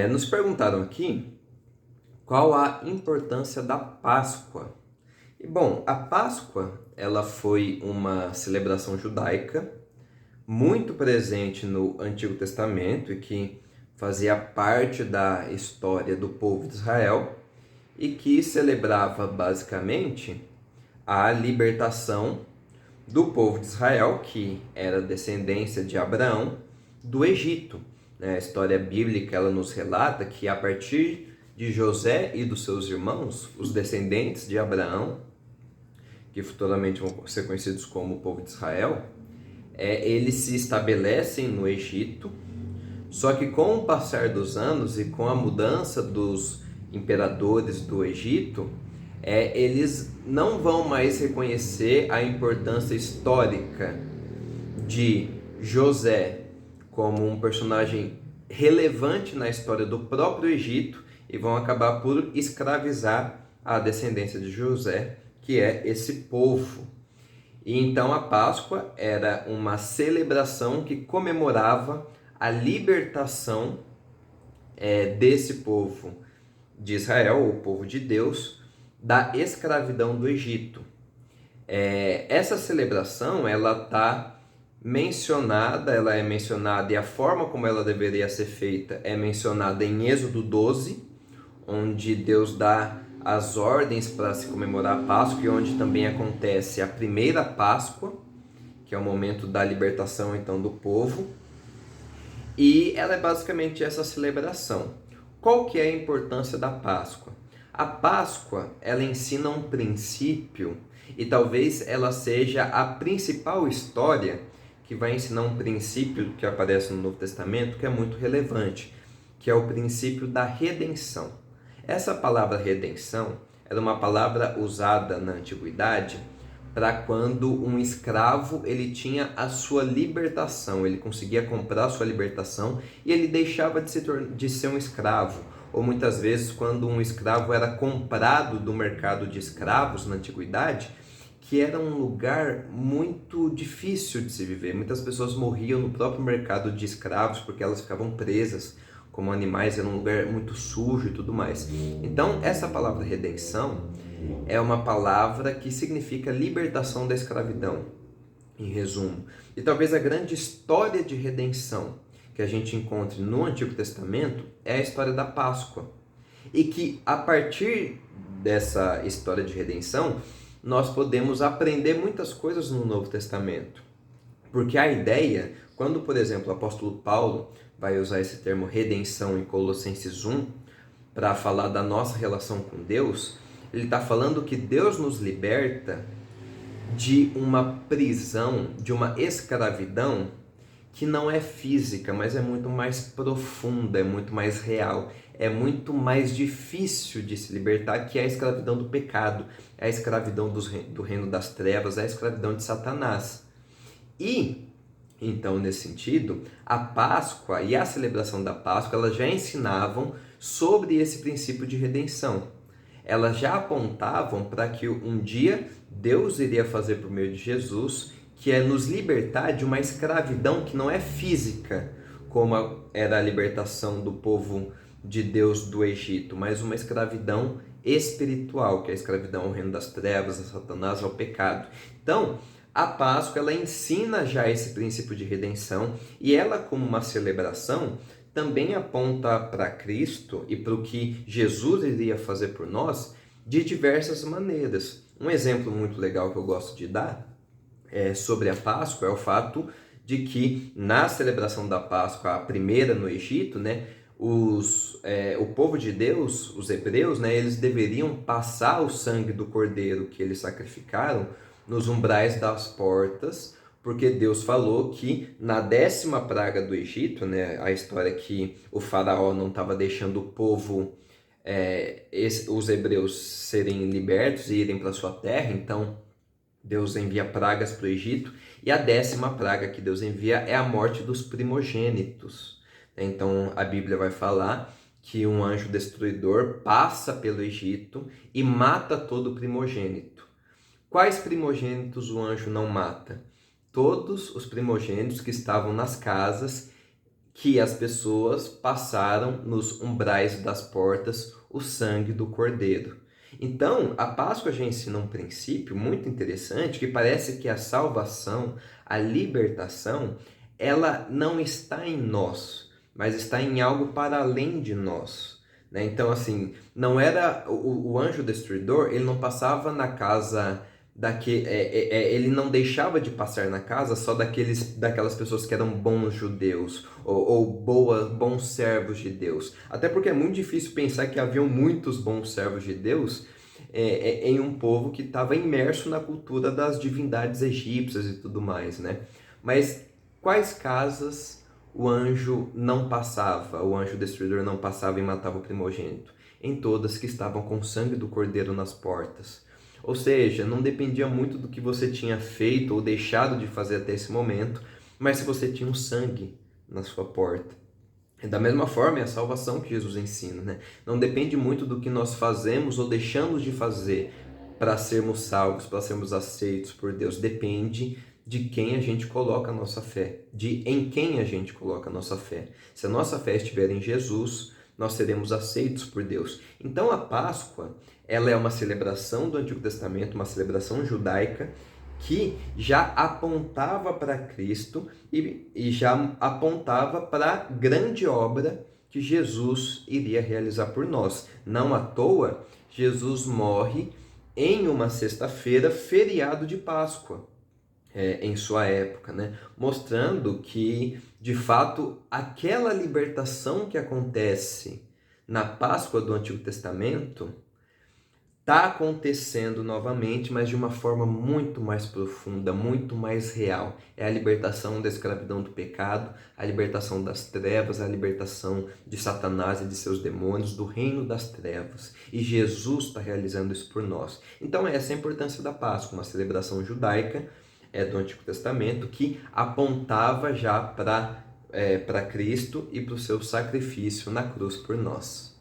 Nos perguntaram aqui qual a importância da Páscoa. E bom, a Páscoa ela foi uma celebração judaica muito presente no Antigo Testamento e que fazia parte da história do povo de Israel e que celebrava basicamente a libertação do povo de Israel, que era descendência de Abraão, do Egito. A história bíblica ela nos relata que a partir de José e dos seus irmãos, os descendentes de Abraão, que futuramente vão ser conhecidos como o povo de Israel, eles se estabelecem no Egito, só que com o passar dos anos e com a mudança dos imperadores do Egito, eles não vão mais reconhecer a importância histórica de José como um personagem relevante na história do próprio Egito e vão acabar por escravizar a descendência de José, que é esse povo. E então a Páscoa era uma celebração que comemorava a libertação desse povo de Israel, o povo de Deus, da escravidão do Egito. Essa celebração ela ela é mencionada e a forma como ela deveria ser feita é mencionada em Êxodo 12, onde Deus dá as ordens para se comemorar a Páscoa e onde também acontece a primeira Páscoa, que é o momento da libertação então do povo. E ela é basicamente essa celebração. Qual que é a importância da Páscoa? A Páscoa, ela ensina um princípio e talvez ela seja a principal história que vai ensinar um princípio que aparece no Novo Testamento que é muito relevante, que é o princípio da redenção. Essa palavra redenção era uma palavra usada na antiguidade para quando um escravo ele tinha a sua libertação, ele conseguia comprar a sua libertação e ele deixava de ser um escravo. Ou muitas vezes quando um escravo era comprado do mercado de escravos na antiguidade, que era um lugar muito difícil de se viver. Muitas pessoas morriam no próprio mercado de escravos porque elas ficavam presas como animais, era um lugar muito sujo e tudo mais. Então, essa palavra redenção é uma palavra que significa libertação da escravidão, em resumo. E talvez a grande história de redenção que a gente encontre no Antigo Testamento é a história da Páscoa. E que a partir dessa história de redenção, nós podemos aprender muitas coisas no Novo Testamento. Porque a ideia, quando, por exemplo, o apóstolo Paulo vai usar esse termo redenção em Colossenses 1, para falar da nossa relação com Deus, ele está falando que Deus nos liberta de uma prisão, de uma escravidão que não é física, mas é muito mais profunda, é muito mais real, é muito mais difícil de se libertar, que é a escravidão do pecado, é a escravidão do reino das trevas, é a escravidão de Satanás. E, então, nesse sentido, a Páscoa e a celebração da Páscoa, elas já ensinavam sobre esse princípio de redenção. Elas já apontavam para que um dia Deus iria fazer por meio de Jesus, que é nos libertar de uma escravidão que não é física, como era a libertação do povo de Deus do Egito, mas uma escravidão espiritual, que é a escravidão ao reino das trevas, a Satanás, ao pecado. Então, a Páscoa ela ensina já esse princípio de redenção e ela, como uma celebração, também aponta para Cristo e para o que Jesus iria fazer por nós de diversas maneiras. Um exemplo muito legal que eu gosto de dar sobre a Páscoa é o fato de que na celebração da Páscoa, a primeira no Egito, o povo de Deus, os hebreus, eles deveriam passar o sangue do cordeiro que eles sacrificaram nos umbrais das portas, porque Deus falou que na 10ª praga do Egito, a história que o faraó não estava deixando o povo, os hebreus serem libertos e irem para sua terra, então Deus envia pragas para o Egito, e a 10ª praga que Deus envia é a morte dos primogênitos. Então a Bíblia vai falar que um anjo destruidor passa pelo Egito e mata todo primogênito. Quais primogênitos o anjo não mata? Todos os primogênitos que estavam nas casas que as pessoas passaram nos umbrais das portas o sangue do Cordeiro. Então, a Páscoa já ensina um princípio muito interessante, que parece que a salvação, a libertação, ela não está em nós, mas está em algo para além de nós, né? Então, assim, não era o anjo destruidor, ele não passava na casa ele não deixava de passar na casa só daquelas pessoas que eram bons judeus ou bons servos de Deus. Até porque é muito difícil pensar que haviam muitos bons servos de Deus em um povo que estava imerso na cultura das divindades egípcias e tudo mais, né? Mas quais casas o anjo não passava, o anjo destruidor não passava e matava o primogênito? Em todas que estavam com o sangue do cordeiro nas portas. Ou seja, não dependia muito do que você tinha feito ou deixado de fazer até esse momento, mas se você tinha um sangue na sua porta. Da mesma forma, é a salvação que Jesus ensina, né? Não depende muito do que nós fazemos ou deixamos de fazer para sermos salvos, para sermos aceitos por Deus. Depende de quem a gente coloca a nossa fé, de em quem a gente coloca a nossa fé. Se a nossa fé estiver em Jesus, nós seremos aceitos por Deus. Então a Páscoa, ela é uma celebração do Antigo Testamento, uma celebração judaica que já apontava para Cristo e já apontava para a grande obra que Jesus iria realizar por nós. Não à toa, Jesus morre em uma sexta-feira, feriado de Páscoa. Em sua época, né? Mostrando que, de fato, aquela libertação que acontece na Páscoa do Antigo Testamento está acontecendo novamente, mas de uma forma muito mais profunda, muito mais real. É a libertação da escravidão do pecado, a libertação das trevas, a libertação de Satanás e de seus demônios, do reino das trevas. E Jesus está realizando isso por nós. Então essa é a importância da Páscoa, uma celebração judaica do Antigo Testamento que apontava já para Cristo e para o seu sacrifício na cruz por nós.